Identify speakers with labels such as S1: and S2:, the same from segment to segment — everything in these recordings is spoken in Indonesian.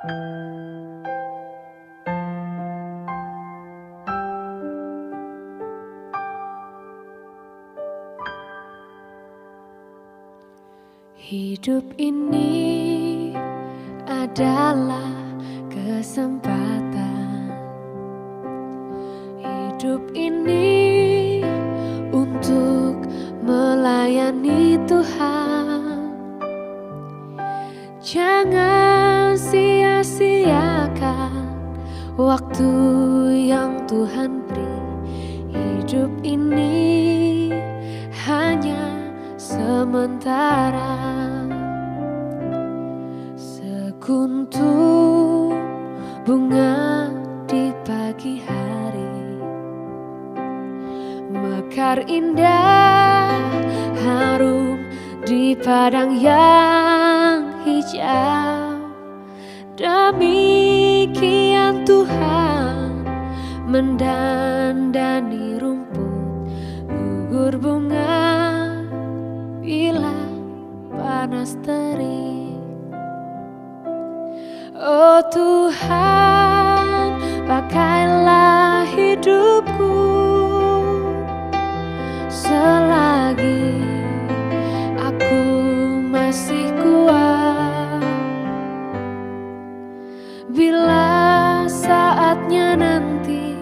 S1: Hidup ini adalah kesempatan. Hidup ini untuk melayani Tuhan. Jangan sia-siakan waktu yang Tuhan beri. Hidup ini hanya sementara. Sekuntum bunga di pagi hari, mekar indah harum di padang yang hijau. Demikian Tuhan mendandani rumput, gugur bunga bila panas terik. Oh Tuhan, pakailah hidupku selagi aku masih kuat. Bila saatnya nanti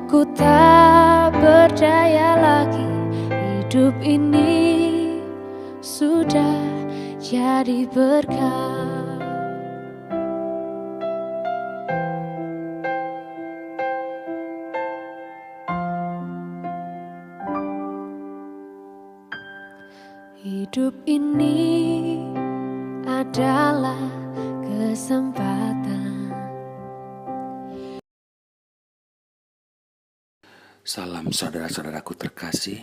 S1: ku tak berdaya lagi, hidup ini sudah jadi berkah. Hidup ini adalah kesempatan.
S2: Salam saudara-saudaraku terkasih,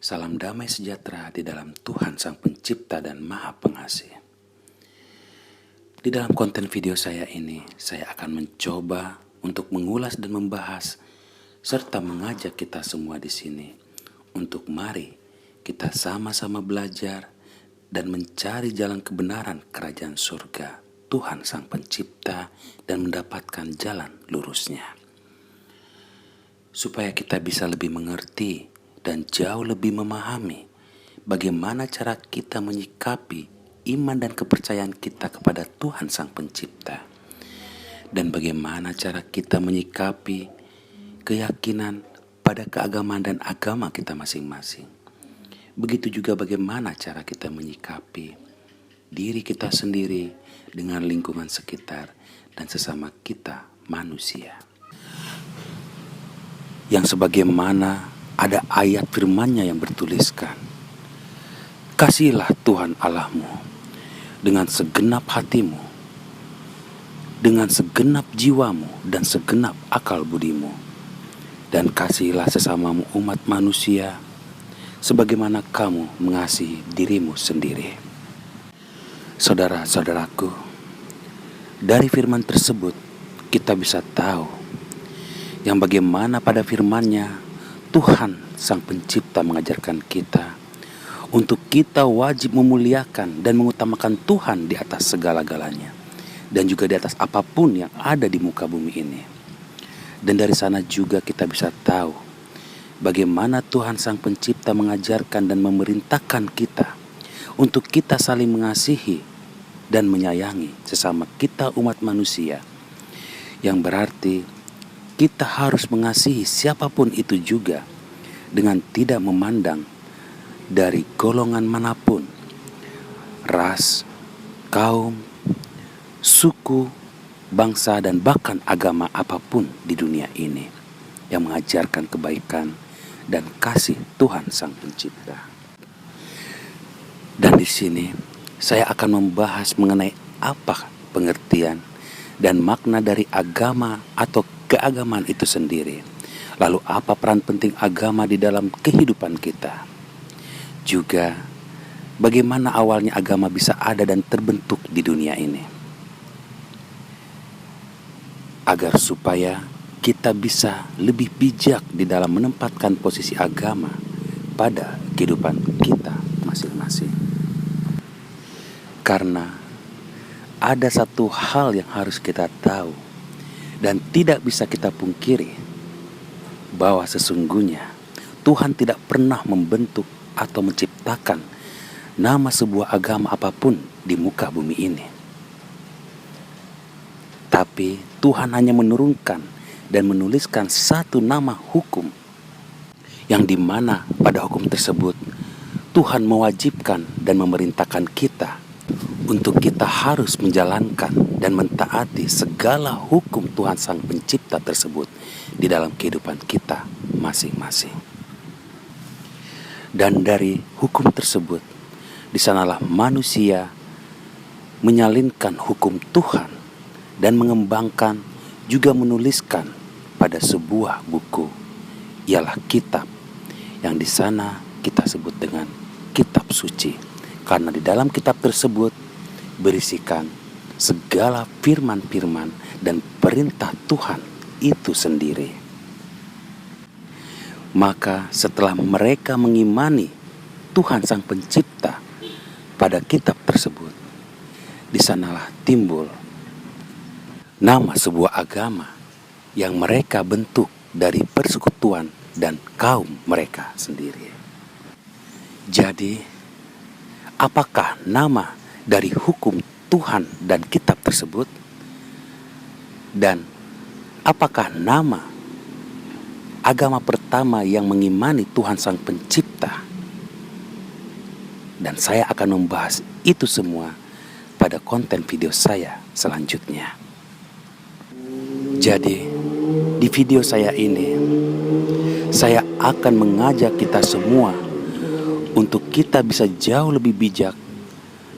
S2: salam damai sejahtera di dalam Tuhan Sang Pencipta dan Maha Pengasih. Di dalam konten video saya ini, saya akan mencoba untuk mengulas dan membahas serta mengajak kita semua di sini untuk mari kita sama-sama belajar dan mencari jalan kebenaran kerajaan surga Tuhan Sang Pencipta dan mendapatkan jalan lurusnya. Supaya kita bisa lebih mengerti dan jauh lebih memahami bagaimana cara kita menyikapi iman dan kepercayaan kita kepada Tuhan Sang Pencipta. Dan bagaimana cara kita menyikapi keyakinan pada keagamaan dan agama kita masing-masing. Begitu juga bagaimana cara kita menyikapi diri kita sendiri dengan lingkungan sekitar dan sesama kita manusia. Yang sebagaimana ada ayat firman-Nya yang bertuliskan, "Kasihilah Tuhan Allahmu dengan segenap hatimu, dengan segenap jiwamu dan segenap akal budimu, dan kasihilah sesamamu umat manusia sebagaimana kamu mengasihi dirimu sendiri." Saudara-saudaraku, dari firman tersebut kita bisa tahu yang bagaimana pada firman-Nya Tuhan Sang Pencipta mengajarkan kita untuk kita wajib memuliakan dan mengutamakan Tuhan di atas segala-galanya dan juga di atas apapun yang ada di muka bumi ini. Dan dari sana juga kita bisa tahu bagaimana Tuhan Sang Pencipta mengajarkan dan memerintahkan kita untuk kita saling mengasihi dan menyayangi sesama kita umat manusia. Yang berarti kita harus mengasihi siapapun itu juga dengan tidak memandang dari golongan manapun, ras, kaum, suku, bangsa dan bahkan agama apapun di dunia ini yang mengajarkan kebaikan dan kasih Tuhan Sang Pencipta. Dan di sini saya akan membahas mengenai apa pengertian dan makna dari agama atau keagamaan itu sendiri. Lalu apa peran penting agama di dalam kehidupan kita. Juga bagaimana awalnya agama bisa ada dan terbentuk di dunia ini. Agar supaya kita bisa lebih bijak di dalam menempatkan posisi agama pada kehidupan kita masing-masing. Karena ada satu hal yang harus kita tahu dan tidak bisa kita pungkiri, bahwa sesungguhnya Tuhan tidak pernah membentuk atau menciptakan nama sebuah agama apapun di muka bumi ini. Tapi Tuhan hanya menurunkan dan menuliskan satu nama hukum, yang dimana pada hukum tersebut Tuhan mewajibkan dan memerintahkan kita untuk kita harus menjalankan dan mentaati segala hukum Tuhan Sang Pencipta tersebut di dalam kehidupan kita masing-masing. Dan dari hukum tersebut, di sanalah manusia menyalinkan hukum Tuhan dan mengembangkan juga menuliskan pada sebuah buku, ialah kitab, yang di sana kita sebut dengan kitab suci, karena di dalam kitab tersebut berisikan segala firman-firman dan perintah Tuhan itu sendiri. Maka setelah mereka mengimani Tuhan Sang Pencipta pada kitab tersebut, di sanalah timbul nama sebuah agama yang mereka bentuk dari persekutuan dan kaum mereka sendiri. Jadi, apakah nama dari hukum Tuhan dan kitab tersebut? Dan apakah nama agama pertama yang mengimani Tuhan Sang Pencipta? Dan saya akan membahas itu semua pada konten video saya selanjutnya. Jadi, di video saya ini, saya akan mengajak kita semua untuk kita bisa jauh lebih bijak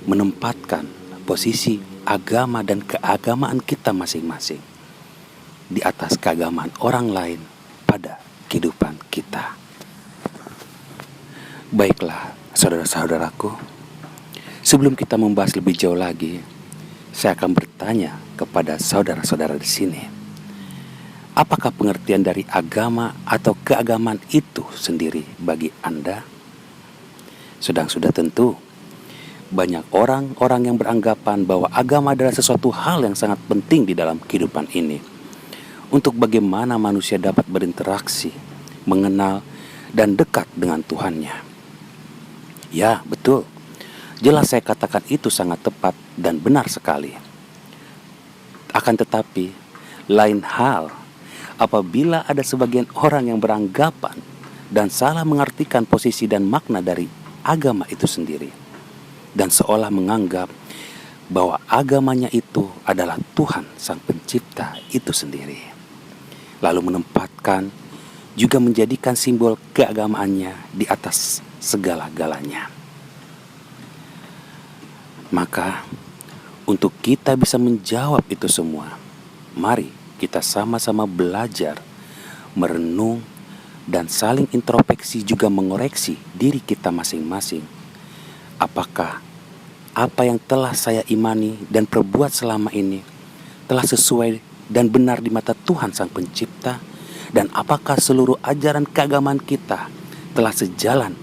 S2: menempatkan posisi agama dan keagamaan kita masing-masing di atas keagamaan orang lain pada kehidupan kita. Baiklah, saudara-saudaraku, sebelum kita membahas lebih jauh lagi, saya akan bertanya kepada saudara-saudara di sini, apakah pengertian dari agama atau keagamaan itu sendiri bagi Anda? Sudah tentu banyak orang-orang yang beranggapan bahwa agama adalah sesuatu hal yang sangat penting di dalam kehidupan ini, untuk bagaimana manusia dapat berinteraksi, mengenal, dan dekat dengan Tuhannya. Ya, betul. Jelas saya katakan itu sangat tepat dan benar sekali. Akan tetapi, lain hal apabila ada sebagian orang yang beranggapan dan salah mengartikan posisi dan makna dari agama itu sendiri, dan seolah menganggap bahwa agamanya itu adalah Tuhan Sang Pencipta itu sendiri, lalu menempatkan juga menjadikan simbol keagamaannya di atas segala-galanya. Maka untuk kita bisa menjawab itu semua, mari kita sama-sama belajar, merenung, dan saling introspeksi juga mengoreksi diri kita masing-masing. Apakah apa yang telah saya imani dan perbuat selama ini telah sesuai dan benar di mata Tuhan Sang Pencipta? Dan apakah seluruh ajaran keagamaan kita telah sejalan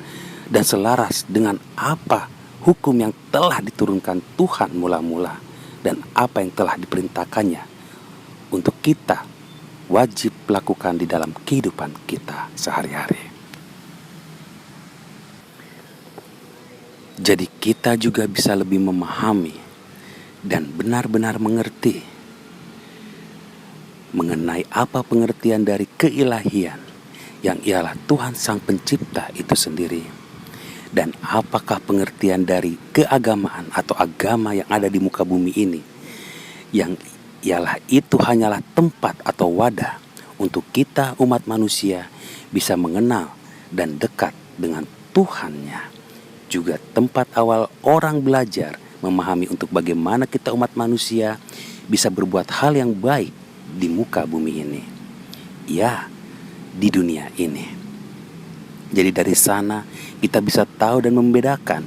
S2: dan selaras dengan apa hukum yang telah diturunkan Tuhan mula-mula, dan apa yang telah diperintahkannya untuk kita wajib lakukan di dalam kehidupan kita sehari-hari? Jadi kita juga bisa lebih memahami dan benar-benar mengerti mengenai apa pengertian dari keilahian yang ialah Tuhan Sang Pencipta itu sendiri, dan apakah pengertian dari keagamaan atau agama yang ada di muka bumi ini, yang ialah itu hanyalah tempat atau wadah untuk kita umat manusia bisa mengenal dan dekat dengan Tuhannya. Juga tempat awal orang belajar memahami untuk bagaimana kita umat manusia bisa berbuat hal yang baik di muka bumi ini, ya, di dunia ini. Jadi dari sana kita bisa tahu dan membedakan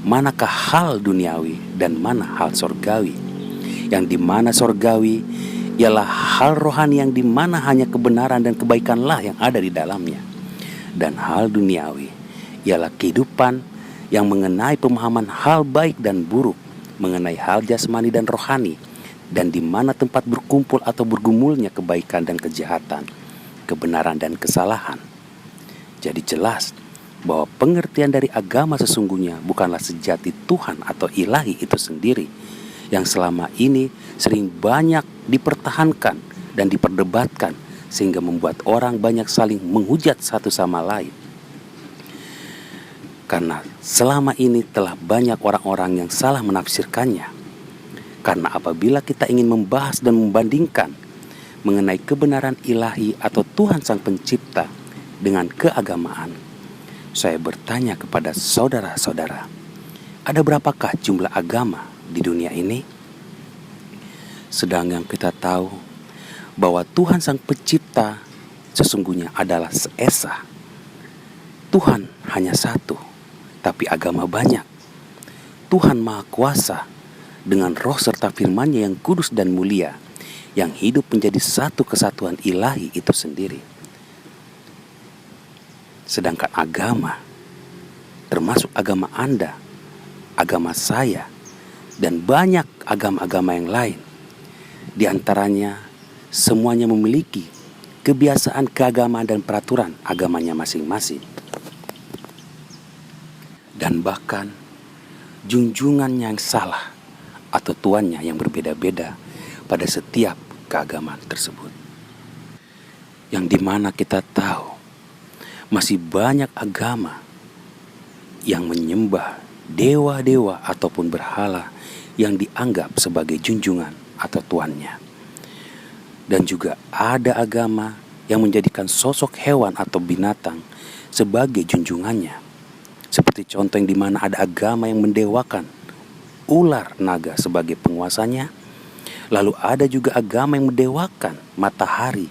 S2: manakah hal duniawi dan mana hal sorgawi. Yang dimana sorgawi ialah hal rohani yang dimana hanya kebenaran dan kebaikanlah yang ada di dalamnya. Dan hal duniawi ialah kehidupan yang mengenai pemahaman hal baik dan buruk mengenai hal jasmani dan rohani, dan di mana tempat berkumpul atau bergumulnya kebaikan dan kejahatan, kebenaran dan kesalahan. Jadi jelas bahwa pengertian dari agama sesungguhnya bukanlah sejati Tuhan atau ilahi itu sendiri, yang selama ini sering banyak dipertahankan dan diperdebatkan, sehingga membuat orang banyak saling menghujat satu sama lain. Karena selama ini telah banyak orang-orang yang salah menafsirkannya. Karena apabila kita ingin membahas dan membandingkan mengenai kebenaran ilahi atau Tuhan Sang Pencipta dengan keagamaan, saya bertanya kepada saudara-saudara, ada berapakah jumlah agama di dunia ini? Sedang yang kita tahu bahwa Tuhan Sang Pencipta sesungguhnya adalah seesa. Tuhan hanya satu, tapi agama banyak. Tuhan Maha Kuasa dengan roh serta firman-Nya yang kudus dan mulia, yang hidup menjadi satu kesatuan ilahi itu sendiri. Sedangkan agama, termasuk agama Anda, agama saya, dan banyak agama-agama yang lain, di antaranya semuanya memiliki kebiasaan keagamaan dan peraturan agamanya masing-masing. Dan bahkan junjungannya yang salah atau tuannya yang berbeda-beda pada setiap keagamaan tersebut. Yang dimana kita tahu masih banyak agama yang menyembah dewa-dewa ataupun berhala yang dianggap sebagai junjungan atau tuannya. Dan juga ada agama yang menjadikan sosok hewan atau binatang sebagai junjungannya. Seperti contoh yang dimana ada agama yang mendewakan ular naga sebagai penguasanya. Lalu ada juga agama yang mendewakan matahari,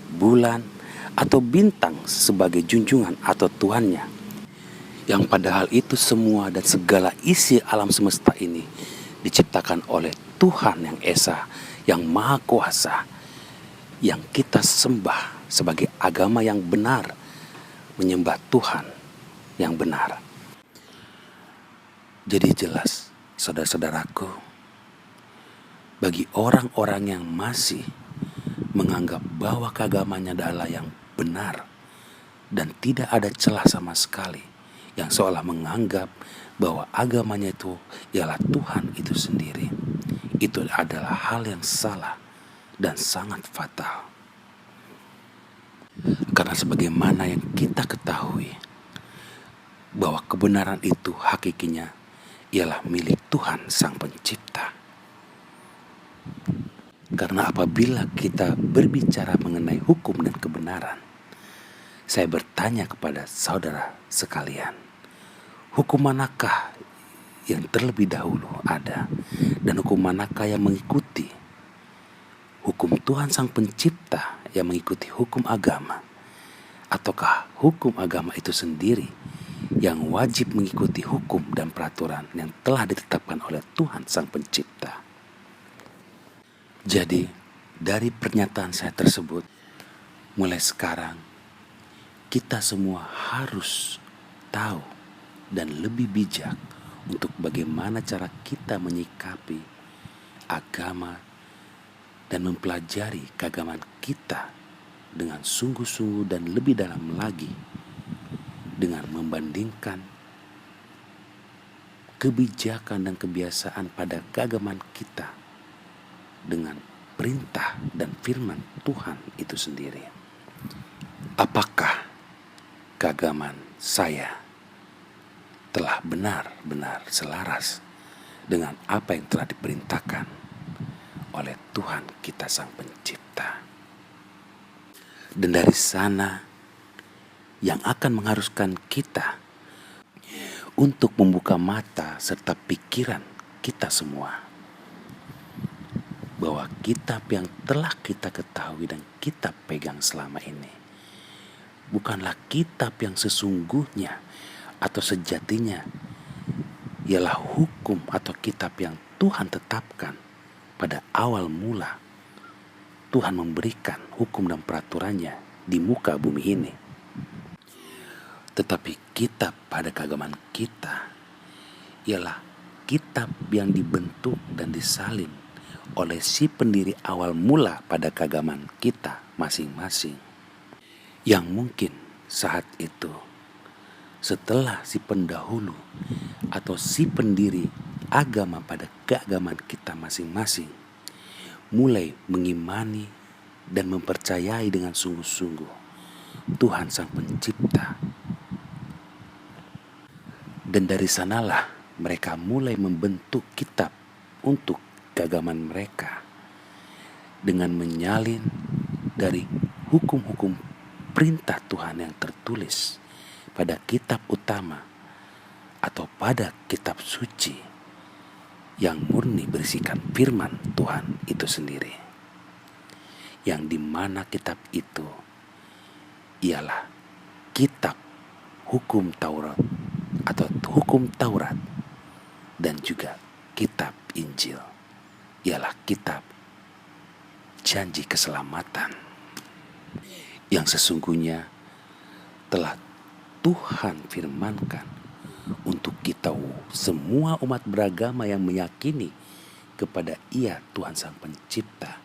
S2: bulan, atau bintang sebagai junjungan atau tuannya. Yang padahal itu semua dan segala isi alam semesta ini diciptakan oleh Tuhan yang Esa, yang Maha Kuasa, yang kita sembah sebagai agama yang benar, menyembah Tuhan yang benar. Jadi jelas, saudara-saudaraku, bagi orang-orang yang masih menganggap bahwa keagamannya adalah yang benar dan tidak ada celah sama sekali, yang seolah menganggap bahwa agamanya itu ialah Tuhan itu sendiri, itu adalah hal yang salah dan sangat fatal. Karena sebagaimana yang kita ketahui, bahwa kebenaran itu hakikinya ialah milik Tuhan Sang Pencipta. Karena apabila kita berbicara mengenai hukum dan kebenaran, saya bertanya kepada saudara sekalian, hukum manakah yang terlebih dahulu ada, dan hukum manakah yang mengikuti? Hukum Tuhan Sang Pencipta yang mengikuti hukum agama, ataukah hukum agama itu sendiri yang wajib mengikuti hukum dan peraturan yang telah ditetapkan oleh Tuhan Sang Pencipta? Jadi, dari pernyataan saya tersebut, mulai sekarang kita semua harus tahu dan lebih bijak untuk bagaimana cara kita menyikapi agama dan mempelajari keagamaan kita dengan sungguh-sungguh dan lebih dalam lagi, dengan membandingkan kebijakan dan kebiasaan pada keagamaan kita dengan perintah dan firman Tuhan itu sendiri. Apakah keagamaan saya telah benar-benar selaras dengan apa yang telah diperintahkan oleh Tuhan kita Sang Pencipta? Dan dari sana yang akan mengharuskan kita untuk membuka mata serta pikiran kita semua, bahwa kitab yang telah kita ketahui dan kita pegang selama ini bukanlah kitab yang sesungguhnya atau sejatinya, ialah hukum atau kitab yang Tuhan tetapkan pada awal mula Tuhan memberikan hukum dan peraturannya di muka bumi ini. Tetapi kitab pada keagamaan kita ialah kitab yang dibentuk dan disalin oleh si pendiri awal mula pada keagamaan kita masing-masing. Yang mungkin saat itu, setelah si pendahulu atau si pendiri agama pada keagamaan kita masing-masing mulai mengimani dan mempercayai dengan sungguh-sungguh Tuhan Sang Pencipta. Dan dari sanalah mereka mulai membentuk kitab untuk keagamaan mereka dengan menyalin dari hukum-hukum perintah Tuhan yang tertulis pada kitab utama atau pada kitab suci yang murni berisikan firman Tuhan itu sendiri, yang dimana kitab itu ialah kitab hukum Taurat atau hukum Taurat, dan juga kitab Injil ialah kitab janji keselamatan yang sesungguhnya telah Tuhan firmankan untuk kita semua umat beragama yang meyakini kepada Ia Tuhan Sang Pencipta,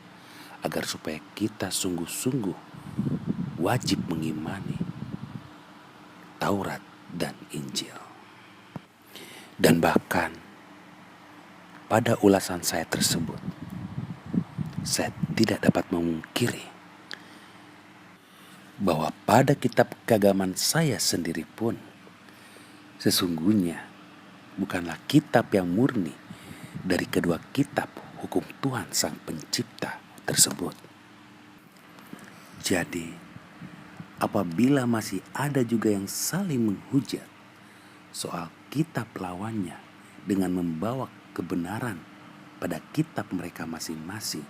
S2: agar supaya kita sungguh-sungguh wajib mengimani Taurat dan Injil. Dan bahkan pada ulasan saya tersebut, saya tidak dapat memungkiri bahwa pada kitab keagamaan saya sendiri pun sesungguhnya bukanlah kitab yang murni dari kedua kitab hukum Tuhan Sang Pencipta tersebut. Jadi apabila masih ada juga yang saling menghujat soal kitab lawannya dengan membawa kebenaran pada kitab mereka masing-masing,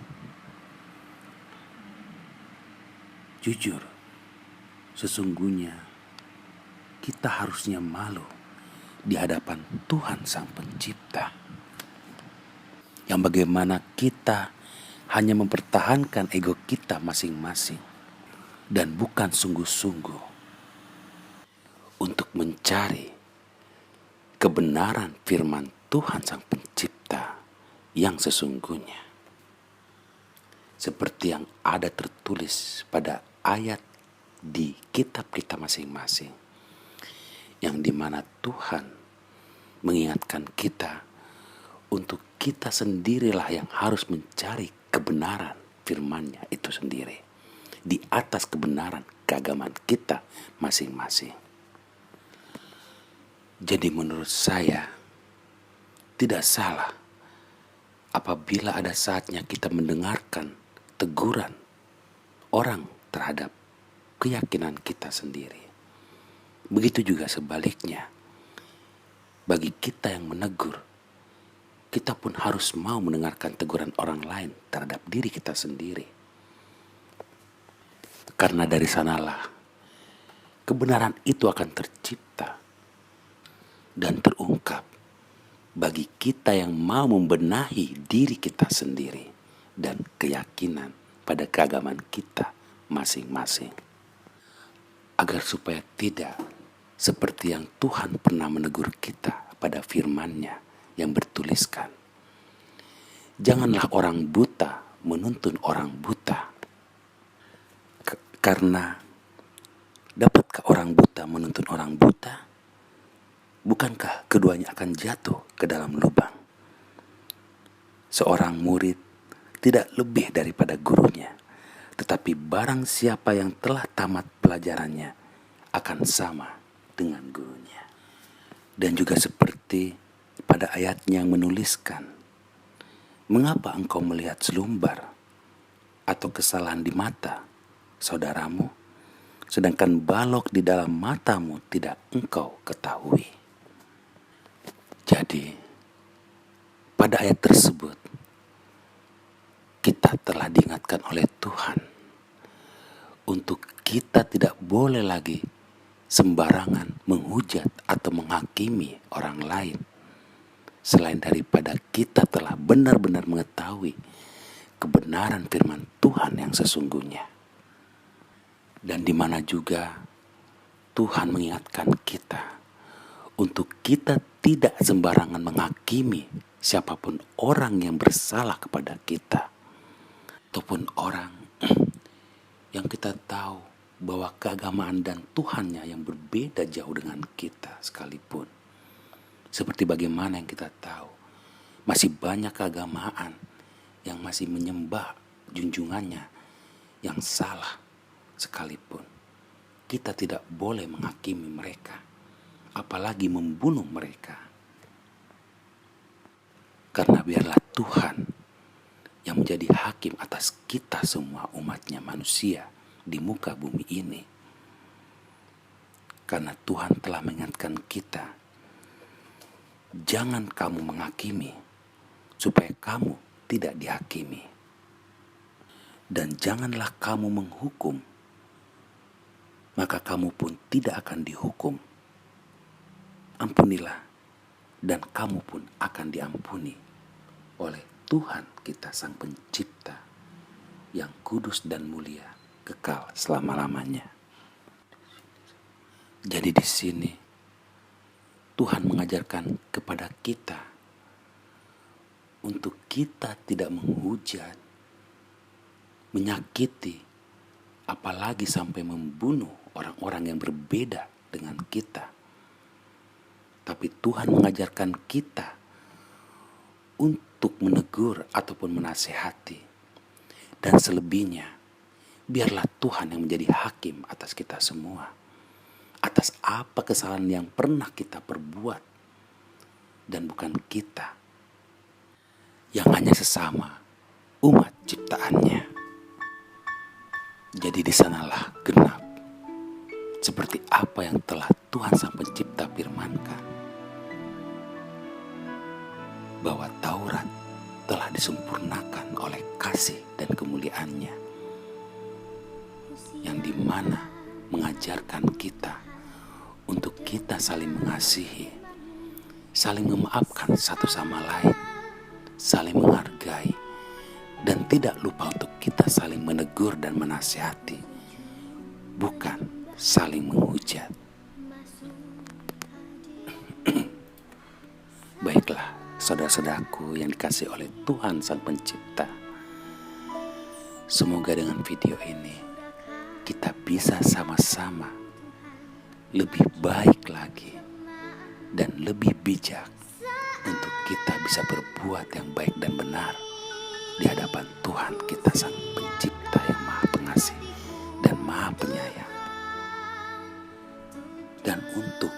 S2: jujur, sesungguhnya kita harusnya malu di hadapan Tuhan Sang Pencipta, yang bagaimana kita hanya mempertahankan ego kita masing-masing dan bukan sungguh-sungguh untuk mencari kebenaran firman Tuhan Sang Pencipta yang sesungguhnya, seperti yang ada tertulis pada ayat di kitab kita masing-masing, yang dimana Tuhan mengingatkan kita untuk kita sendirilah yang harus mencari kebenaran firman-Nya itu sendiri di atas kebenaran keagamaan kita masing-masing. Jadi menurut saya tidak salah apabila ada saatnya kita mendengarkan teguran orang terhadap keyakinan kita sendiri. Begitu juga sebaliknya, bagi kita yang menegur, kita pun harus mau mendengarkan teguran orang lain terhadap diri kita sendiri. Karena dari sanalah kebenaran itu akan tercipta dan terungkap bagi kita yang mau membenahi diri kita sendiri dan keyakinan pada keagamaan kita masing-masing. Agar supaya tidak seperti yang Tuhan pernah menegur kita pada firman-Nya yang bertuliskan, janganlah orang buta menuntun orang buta. Karena dapatkah orang buta menuntun orang buta? Bukankah keduanya akan jatuh ke dalam lubang? Seorang murid tidak lebih daripada gurunya, tetapi barang siapa yang telah tamat pelajarannya akan sama dengan gurunya. Dan juga seperti pada ayatnya yang menuliskan, mengapa engkau melihat selumbar atau kesalahan di mata saudaramu, sedangkan balok di dalam matamu tidak engkau ketahui? Jadi pada ayat tersebut kita telah diingatkan oleh Tuhan untuk kita tidak boleh lagi sembarangan menghujat atau menghakimi orang lain, selain daripada kita telah benar-benar mengetahui kebenaran firman Tuhan yang sesungguhnya. Dan di mana juga Tuhan mengingatkan kita untuk kita tidak sembarangan menghakimi siapapun orang yang bersalah kepada kita, ataupun orang yang kita tahu bahwa keagamaan dan Tuhannya yang berbeda jauh dengan kita sekalipun. Seperti bagaimana yang kita tahu, masih banyak keagamaan yang masih menyembah junjungannya yang salah sekalipun. Kita tidak boleh menghakimi mereka, apalagi membunuh mereka. Karena biarlah Tuhan yang menjadi hakim atas kita semua umatnya manusia di muka bumi ini. Karena Tuhan telah mengingatkan kita, jangan kamu menghakimi supaya kamu tidak dihakimi. Dan janganlah kamu menghukum, maka kamu pun tidak akan dihukum. Ampunilah, dan kamu pun akan diampuni oleh Tuhan kita Sang Pencipta yang kudus dan mulia kekal selama-lamanya. Jadi di sini Tuhan mengajarkan kepada kita untuk kita tidak menghujat, menyakiti, apalagi sampai membunuh orang-orang yang berbeda dengan kita. Tapi Tuhan mengajarkan kita untuk menegur ataupun menasehati. Dan selebihnya, biarlah Tuhan yang menjadi hakim atas kita semua. Atas apa kesalahan yang pernah kita perbuat. Dan bukan kita, yang hanya sesama umat ciptaannya. Jadi di sanalah genap seperti apa yang telah Tuhan Sang Pencipta firmankan, bahwa Taurat telah disempurnakan oleh kasih dan kemuliaannya, yang dimana mengajarkan kita untuk kita saling mengasihi, saling memaafkan satu sama lain, saling menghargai, dan tidak lupa untuk kita saling menegur dan menasihati, bukan saling menghujat. Baiklah, saudara-saudaraku yang dikasihi oleh Tuhan Sang Pencipta, semoga dengan video ini kita bisa sama-sama lebih baik lagi dan lebih bijak untuk kita bisa berbuat yang baik dan benar di hadapan Tuhan kita Sang Pencipta yang Maha Pengasih dan Maha Penyayang. Dan untuk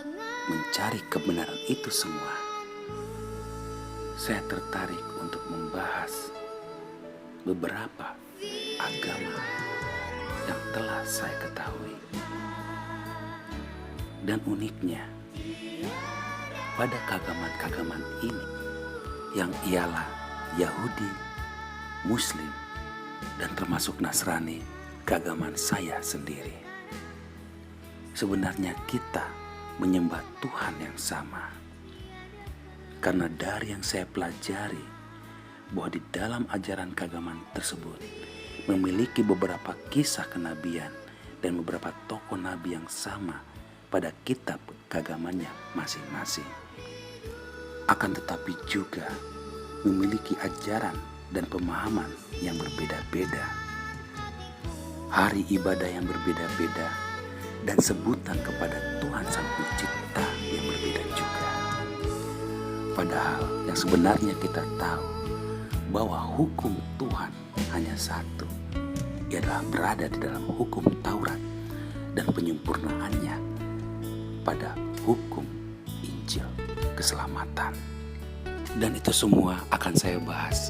S2: mencari kebenaran itu semua, saya tertarik untuk membahas beberapa agama yang telah saya ketahui. Dan uniknya, pada keagamaan-keagamaan ini, yang ialah Yahudi, Muslim, dan termasuk Nasrani, keagamaan saya sendiri. Sebenarnya kita menyembah Tuhan yang sama. Karena dari yang saya pelajari, bahwa di dalam ajaran keagamaan tersebut memiliki beberapa kisah kenabian dan beberapa tokoh nabi yang sama pada kitab keagamannya masing-masing. Akan tetapi juga memiliki ajaran dan pemahaman yang berbeda-beda, hari ibadah yang berbeda-beda, dan sebutan kepada Tuhan Sang Pencipta yang berbeda juga. Padahal yang sebenarnya kita tahu bahwa hukum Tuhan hanya satu, ialah berada di dalam hukum Taurat dan penyempurnaannya pada hukum Injil keselamatan. Dan itu semua akan saya bahas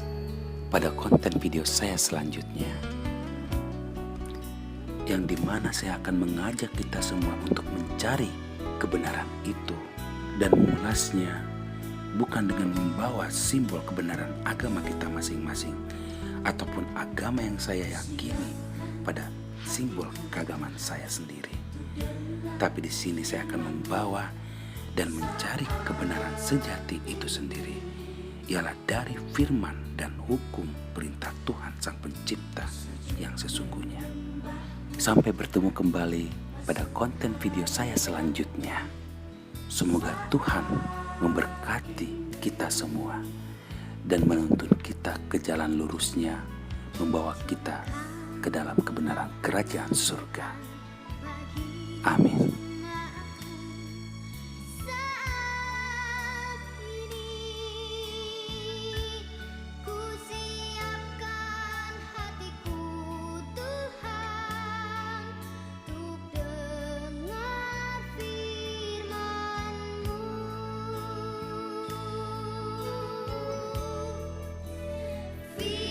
S2: pada konten video saya selanjutnya, yang dimana saya akan mengajak kita semua untuk mencari kebenaran itu dan mengulasnya, bukan dengan membawa simbol kebenaran agama kita masing-masing ataupun agama yang saya yakini pada simbol keagamaan saya sendiri. Tapi di sini saya akan membawa dan mencari kebenaran sejati itu sendiri, ialah dari firman dan hukum perintah Tuhan Sang Pencipta yang sesungguhnya. Sampai bertemu kembali pada konten video saya selanjutnya. Semoga Tuhan memberkati kita semua dan menuntun kita ke jalan lurusnya, membawa kita ke dalam kebenaran kerajaan surga. Amin.
S1: Firman-Mu